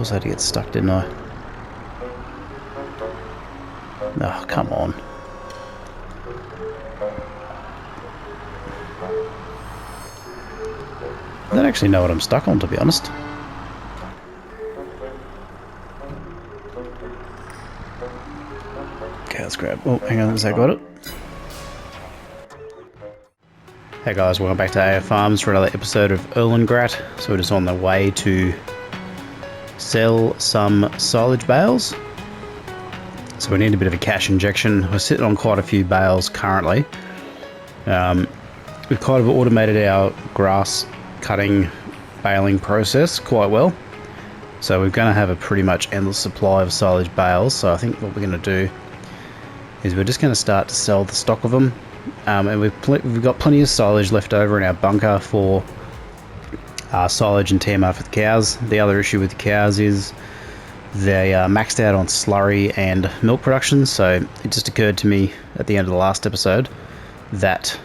course I had to get stuck, didn't I? Oh, come on. I don't actually know what I'm stuck on, to be honest. Okay, let's grab... Oh, hang on, has that got it? Hey guys, welcome back to AF Farms for another episode of Erlengrat. So we're just on the way to sell some silage bales. So we need a bit of a cash injection. We're sitting on quite a few bales currently. We've kind of automated our grass cutting baling process quite well. So we're going to have a pretty much endless supply of silage bales. So I think what we're going to do is we're just going to start to sell the stock of them. And we've got plenty of silage left over in our bunker for silage and TMR for the cows. The other issue with the cows is they are maxed out on slurry and milk production, so it just occurred to me at the end of the last episode that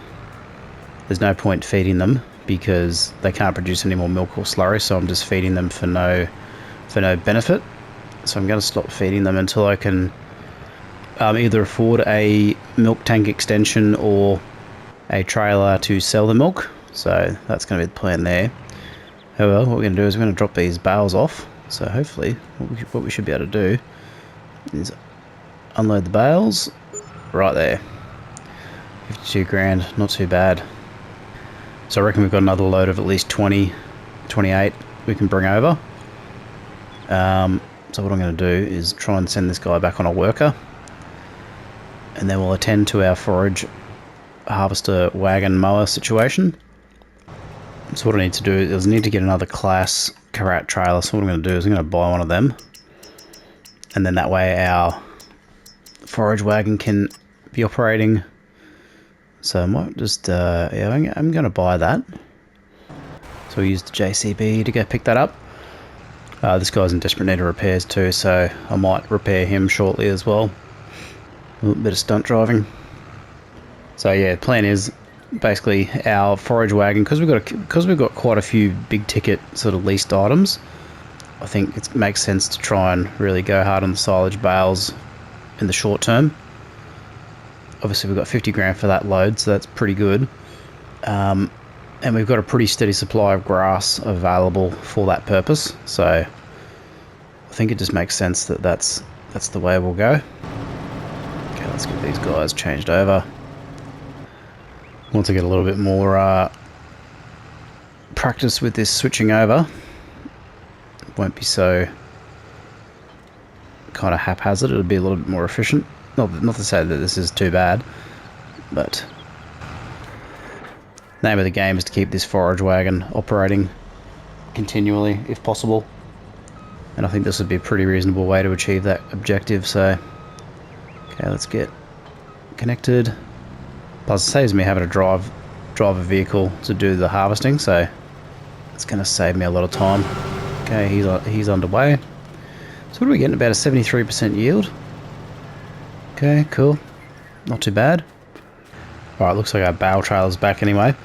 there's no point feeding them because they can't produce any more milk or slurry, so I'm just feeding them for no benefit. So I'm going to stop feeding them until I can either afford a milk tank extension or a trailer to sell the milk. So that's going to be the plan there. However, what we're going to do is we're going to drop these bales off. So hopefully what we should be able to do is unload the bales right there. 52 grand, not too bad. So I reckon we've got another load of at least 20, 28 we can bring over. So what I'm going to do is try and send this guy back on a worker. And then we'll attend to our forage harvester wagon mower situation. So what I need to do is I need to get another class Karat trailer. So what I'm going to do is I'm going to buy one of them. And then that way our forage wagon can be operating. So I might just, yeah, I'm going to buy that. So we'll use the JCB to go pick that up. This guy's in desperate need of repairs too, so I might repair him shortly as well. A little bit of stunt driving. So yeah, the plan is basically our forage wagon, because we've got quite a few big ticket sort of leased items. I think it makes sense to try and really go hard on the silage bales in the short term. Obviously we've got 50 grand for that load, so that's pretty good. And we've got a pretty steady supply of grass available for that purpose. So I think it just makes sense that that's the way we'll go. Okay, let's get these guys changed over. Once I get a little bit more practice with this switching over, it won't be so kind of haphazard. It'll be a little bit more efficient. Not to say that this is too bad, but name of the game is to keep this forage wagon operating continually if possible. And I think this would be a pretty reasonable way to achieve that objective. So, okay, let's get connected. Plus it saves me having to drive a vehicle to do the harvesting, so it's going to save me a lot of time. Okay, he's underway. So what are we getting? About a 73% yield. Okay, cool. Not too bad. Alright, looks like our bale trailer's back anyway.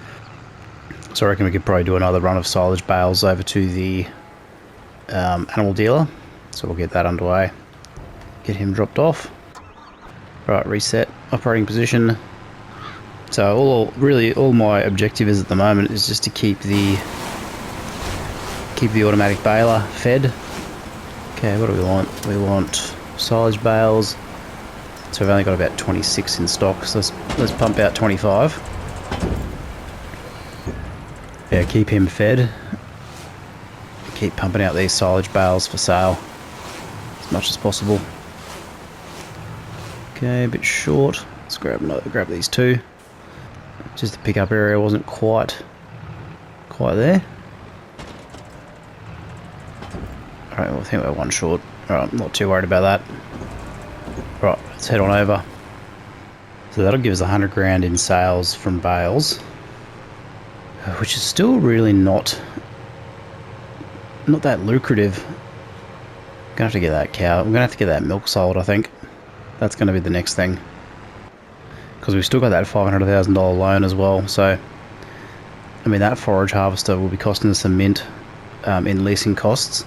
So I reckon we could probably do another run of silage bales over to the animal dealer. So we'll get that underway. Get him dropped off. Right, reset. Operating position. So all my objective is at the moment is just to keep the automatic baler fed. Okay, what do we want? We want silage bales. So we've only got about 26 in stock, so let's pump out 25. Yeah, keep him fed. Keep pumping out these silage bales for sale as much as possible. Okay, a bit short. Let's grab these two. Just the pickup area wasn't quite there. Alright, well, I think we're one short. Alright, I'm not too worried about that. Right, let's head on over. So that'll give us 100 grand in sales from bales, which is still really not that lucrative. I'm gonna have to get that cow. I'm gonna have to get that milk sold, I think. That's gonna be the next thing. Because we've still got that $500,000 loan as well. So, I mean, that forage harvester will be costing us a mint in leasing costs.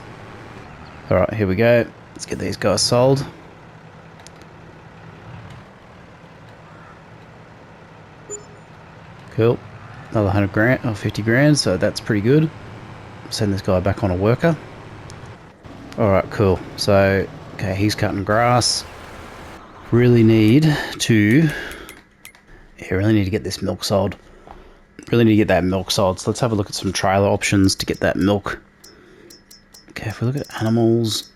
Alright, here we go. Let's get these guys sold. Cool. Another 100 grand, or 50 grand, so that's pretty good. Send this guy back on a worker. Alright, cool. So, okay, he's cutting grass. Really need to get this milk sold. Really need to get that milk sold. So let's have a look at some trailer options to get that milk. Okay, if we look at animals,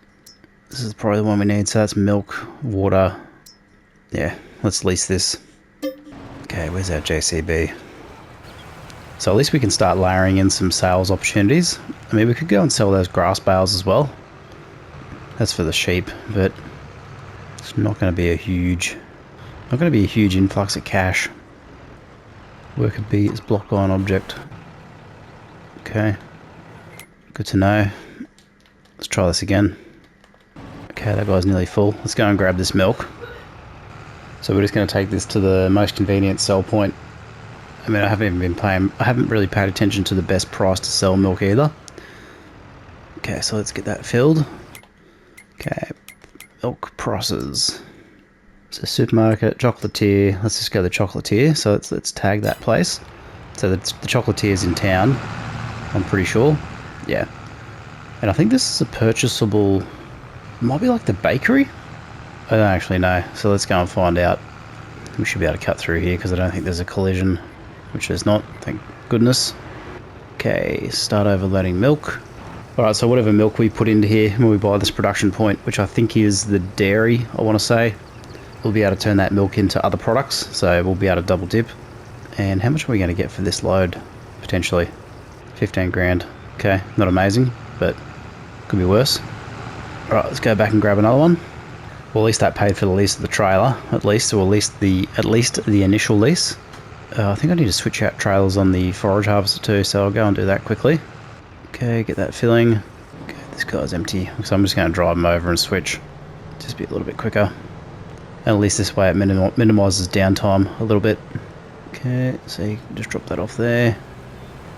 this is probably the one we need. So that's milk, water. Yeah, let's lease this. Okay, where's our JCB? So at least we can start layering in some sales opportunities. I mean, we could go and sell those grass bales as well. That's for the sheep, but it's not going to be a huge influx of cash. Worker B is blocked by an object. Okay, good to know. Let's try this again. Okay, that guy's nearly full. Let's go and grab this milk. So we're just going to take this to the most convenient sell point. I mean, I haven't really paid attention to the best price to sell milk either. Okay, so let's get that filled. Okay, milk prices. So supermarket, chocolatier. Let's just go to the chocolatier. So let's tag that place. So the chocolatier is in town, I'm pretty sure. Yeah. And I think this is a purchasable... It might be like the bakery? I don't actually know. So let's go and find out. We should be able to cut through here because I don't think there's a collision. Which there's not, thank goodness. Okay, start overloading milk. Alright, so whatever milk we put into here when we buy this production point, which I think is the dairy, I want to say, we'll be able to turn that milk into other products, so we'll be able to double dip. And how much are we going to get for this load, potentially? 15 grand. Okay, not amazing, but could be worse. Alright, let's go back and grab another one. Well, at least that paid for the lease of the trailer, at least the initial lease. I think I need to switch out trailers on the forage harvester too, so I'll go and do that quickly. Okay, get that filling. Okay, this guy's empty, so I'm just going to drive him over and switch. Just be a little bit quicker. And at least this way it minimises downtime a little bit. Okay, so you can just drop that off there.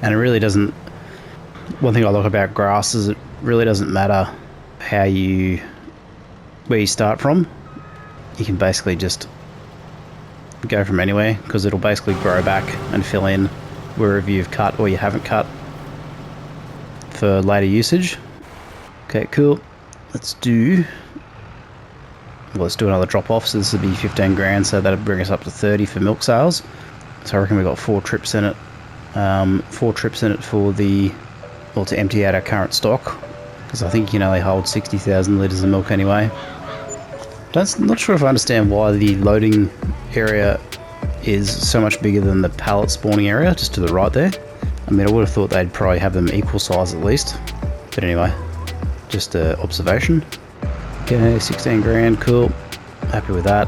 And it really doesn't... One thing I like about grass is it really doesn't matter where you start from. You can basically just go from anywhere because it'll basically grow back and fill in wherever you've cut or you haven't cut for later usage. Okay, cool. Let's do another drop off. So this would be 15 grand, so that'll bring us up to 30 for milk sales. So I reckon we've got 4 trips in it. 4 trips in it for to empty out our current stock, because I think you can only hold 60,000 litres of milk anyway. Not sure if I understand why the loading area is so much bigger than the pallet spawning area, just to the right there. I mean, I would have thought they'd probably have them equal size at least. But anyway, just an observation. Okay, 16 grand, cool. Happy with that.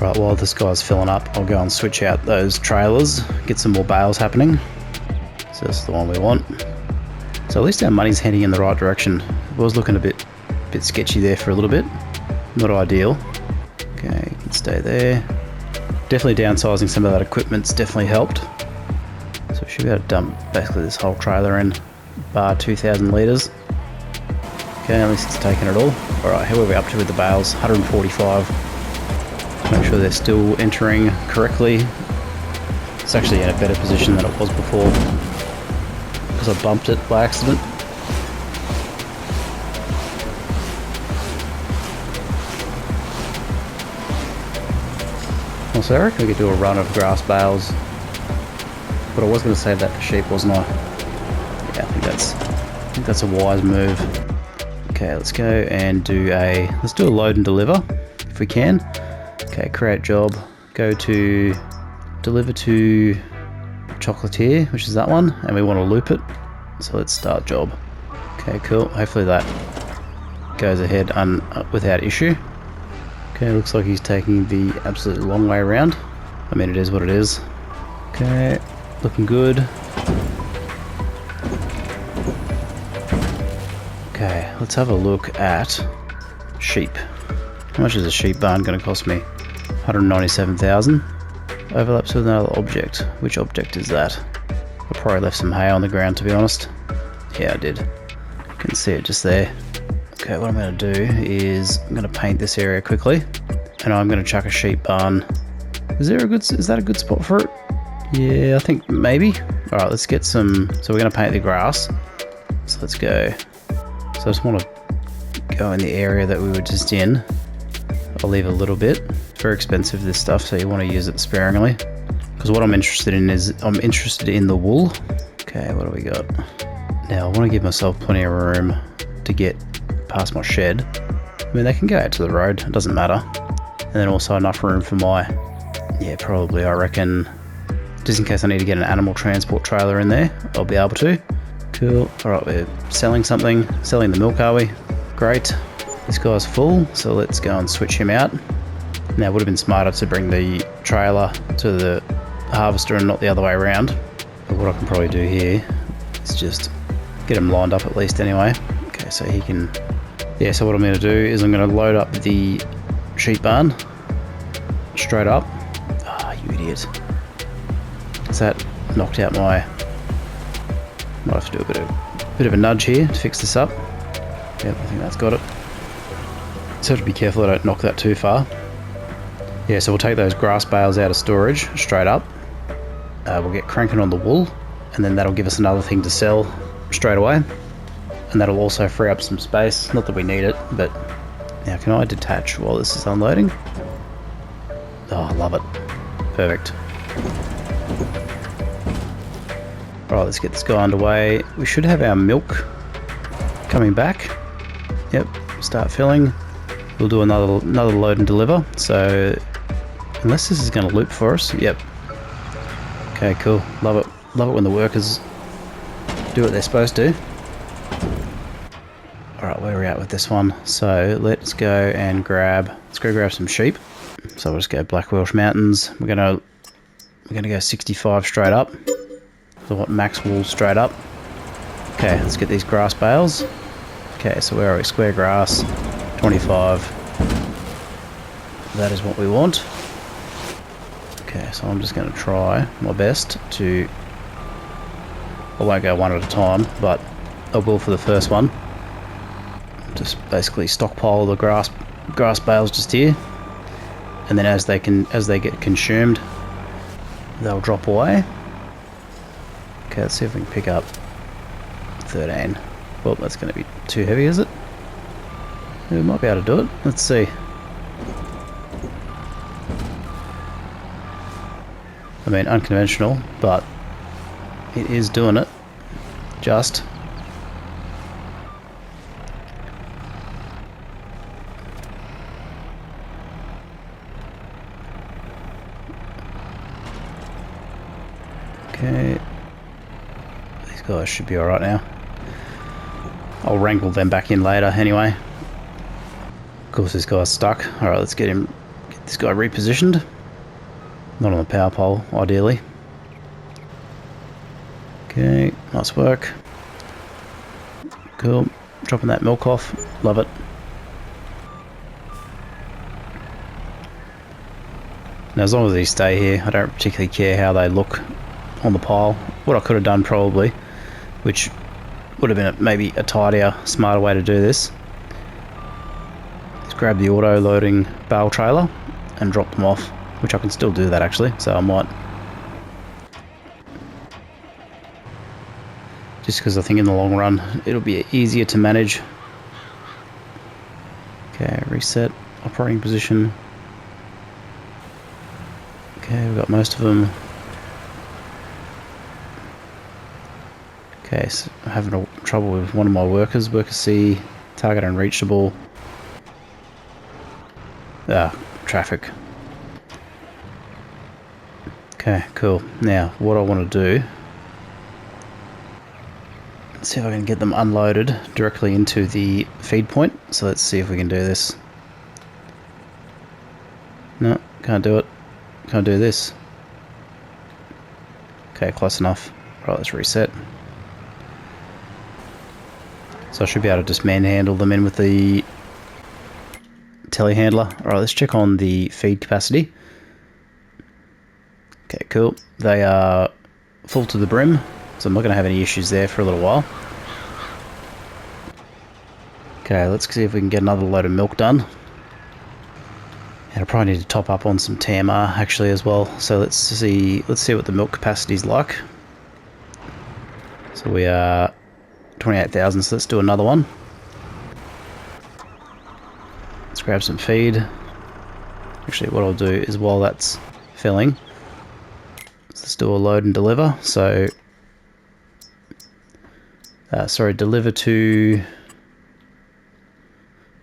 Right, while this guy's filling up, I'll go and switch out those trailers, get some more bales happening. So that's the one we want. So at least our money's heading in the right direction. It was looking a bit sketchy there for a little bit. Not ideal. Okay, you can stay there. Definitely downsizing some of that equipment's definitely helped. So we should be able to dump basically this whole trailer in, bar 2,000 litres. Okay, at least it's taken it all. Alright, how are we up to with the bales? 145. Make sure they're still entering correctly. It's actually in a better position than it was before, because I bumped it by accident. So I reckon we could do a run of grass bales, but I was going to save that for sheep, wasn't I? Yeah, I think that's a wise move. Okay, let's go and let's do a load and deliver if we can. Okay, create job, go to deliver to chocolatier, which is that one, and we want to loop it. So let's start job. Okay, cool. Hopefully that goes ahead without issue. Okay, looks like he's taking the absolute long way around. I mean, it is what it is. Okay, looking good. Okay, let's have a look at sheep. How much is a sheep barn going to cost me? 197,000. Overlaps with another object. Which object is that? I probably left some hay on the ground, to be honest. Yeah, I did. You can see it just there. Okay, what I'm going to do is I'm going to paint this area quickly, and I'm going to chuck a sheep barn. Is that a good spot for it? Yeah, I think maybe. All right, let's get some. So we're going to paint the grass. So let's go. So I just want to go in the area that we were just in. I'll leave a little bit. Very expensive, this stuff, so you want to use it sparingly. Because what I'm interested in is I'm interested in the wool. Okay, what do we got? Now I want to give myself plenty of room to get past my shed. I mean, they can go out to the road, it doesn't matter. And then also enough room for my, yeah, probably, I reckon, just in case I need to get an animal transport trailer in there, I'll be able to. Cool. Alright, we're selling something. Selling the milk, are we? Great. This guy's full, so let's go and switch him out. Now, it would have been smarter to bring the trailer to the harvester and not the other way around. But what I can probably do here is just get him lined up at least anyway. Okay, so he can... Yeah, so what I'm going to do is I'm going to load up the sheep barn straight up. Ah, you idiot. So that knocked out my... Might have to do a bit of a nudge here to fix this up. Yep, I think that's got it. So have to be careful I don't knock that too far. Yeah, so we'll take those grass bales out of storage straight up. We'll get cranking on the wool, and then that'll give us another thing to sell straight away. And that'll also free up some space. Not that we need it, but... Now, can I detach while this is unloading? Oh, I love it. Perfect. Alright, let's get this guy underway. We should have our milk coming back. Yep, start filling. We'll do another load and deliver. So, unless this is going to loop for us. Yep. Okay, cool. Love it. Love it when the workers do what they're supposed to. Alright, where are we at with this one? So, let's go grab some sheep. So we'll just go Black Welsh Mountains. We're gonna go 65 straight up. So what, max wool straight up. Okay, let's get these grass bales. Okay, so where are we? Square grass, 25. That is what we want. Okay, so I'm just going to try my best to... I won't go one at a time, but I will for the first one. Just basically stockpile the grass bales just here, and then as they get consumed, they'll drop away. Okay, let's see if we can pick up 13. Well, that's going to be too heavy, is it? Yeah, we might be able to do it. Let's see. I mean, unconventional, but it is doing it. Just. Okay. These guys should be alright now. I'll wrangle them back in later anyway. Of course, this guy's stuck. Alright, let's get this guy repositioned. Not on the power pole, ideally. Okay, nice work. Cool. Dropping that milk off. Love it. Now, as long as these stay here, I don't particularly care how they look on the pile. What I could have done probably, which would have been maybe a tidier, smarter way to do this, is grab the auto loading bale trailer and drop them off, which I can still do that actually, so I might, just because I think in the long run it'll be easier to manage. Okay, reset operating position. Okay, we've got most of them. Okay, so I'm having trouble with one of my workers. Worker C, target unreachable. Traffic. Okay, cool. Now, what I want to do, let's see if I can get them unloaded directly into the feed point. So let's see if we can do this. No, can't do it. Can't do this. Okay, close enough. Right, let's reset. So I should be able to just manhandle them in with the telehandler. Alright, let's check on the feed capacity. Okay, cool. They are full to the brim, so I'm not going to have any issues there for a little while. Okay, let's see if we can get another load of milk done. And I probably need to top up on some TMR actually as well. So let's see what the milk capacity is like. So we are 28,000, so let's do another one. Let's grab some feed. Actually, what I'll do is while that's filling, let's do a load and deliver. So, sorry, deliver to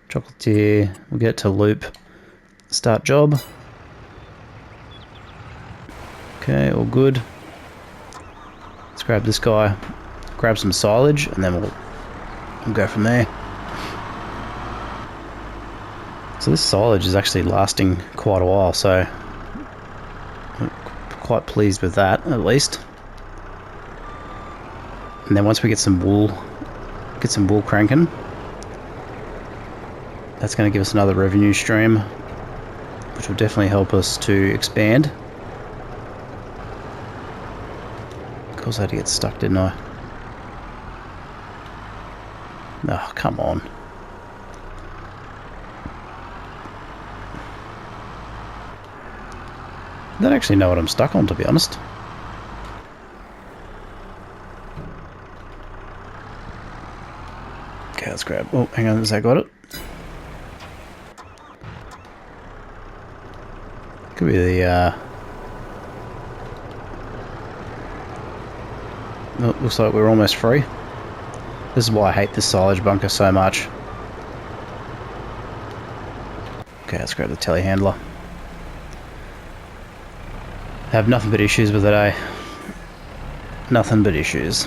chocolatier. We'll get to loop. Start job. Okay, all good. Let's grab this guy. Grab some silage, and then we'll go from there. So this silage is actually lasting quite a while, so I'm quite pleased with that, at least. And then once we get some wool cranking, that's going to give us another revenue stream, which will definitely help us to expand. Of course I had to get stuck, didn't I? Oh, come on. I don't actually know what I'm stuck on, to be honest. Okay, let's grab... Oh, hang on, has that got it? Could be the... Oh, looks like we're almost free. This is why I hate this silage bunker so much. Okay, let's grab the telehandler. I have nothing but issues with it, eh? Nothing but issues.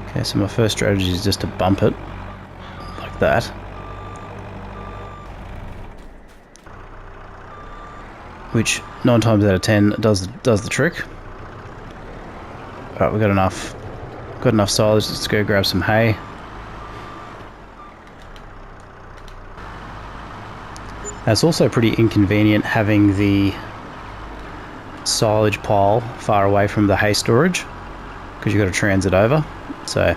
Okay, so my first strategy is just to bump it like that. Which 9 times out of 10 does the trick. Alright, we've got enough silage. Let's go grab some hay. Now, it's also pretty inconvenient having the silage pile far away from the hay storage, because you've got to transit over. So,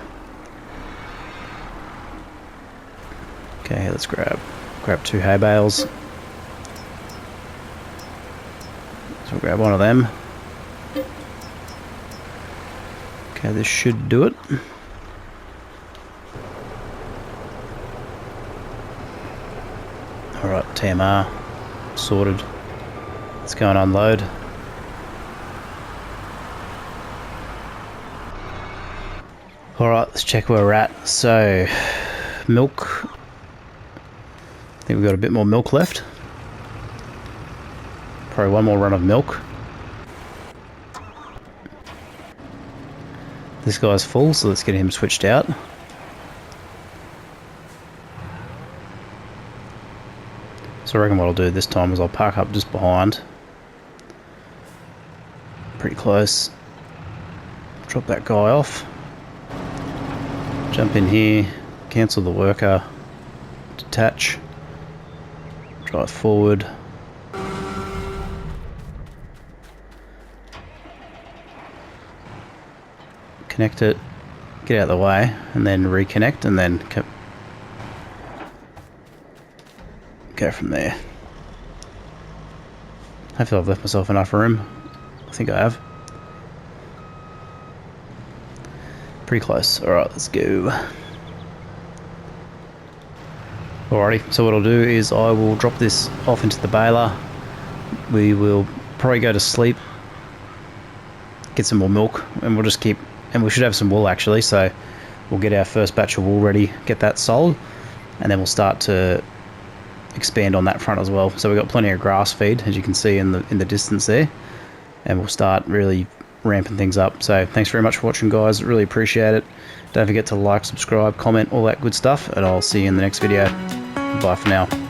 okay, let's grab 2 hay bales. So we'll grab one of them. Okay, this should do it. Alright, TMR sorted. Let's go and unload. Alright, let's check where we're at. So, milk. I think we've got a bit more milk left. Probably one more run of milk. This guy's full, so let's get him switched out. So I reckon what I'll do this time is I'll park up just behind. Pretty close. Drop that guy off. Jump in here, cancel the worker, detach, drive forward. Connect it, get out of the way, and then reconnect, and then go from there. Hopefully I've left myself enough room. I think I have. Pretty close. Alright, let's go. Alrighty, so what I'll do is I will drop this off into the baler. We will probably go to sleep, get some more milk, and we'll just keep... And we should have some wool actually, so we'll get our first batch of wool ready, get that sold, and then we'll start to expand on that front as well. So we've got plenty of grass feed, as you can see in the distance there, and we'll start really ramping things up. So thanks very much for watching, guys. Really appreciate it. Don't forget to like, subscribe, comment, all that good stuff, and I'll see you in the next video. Bye for now.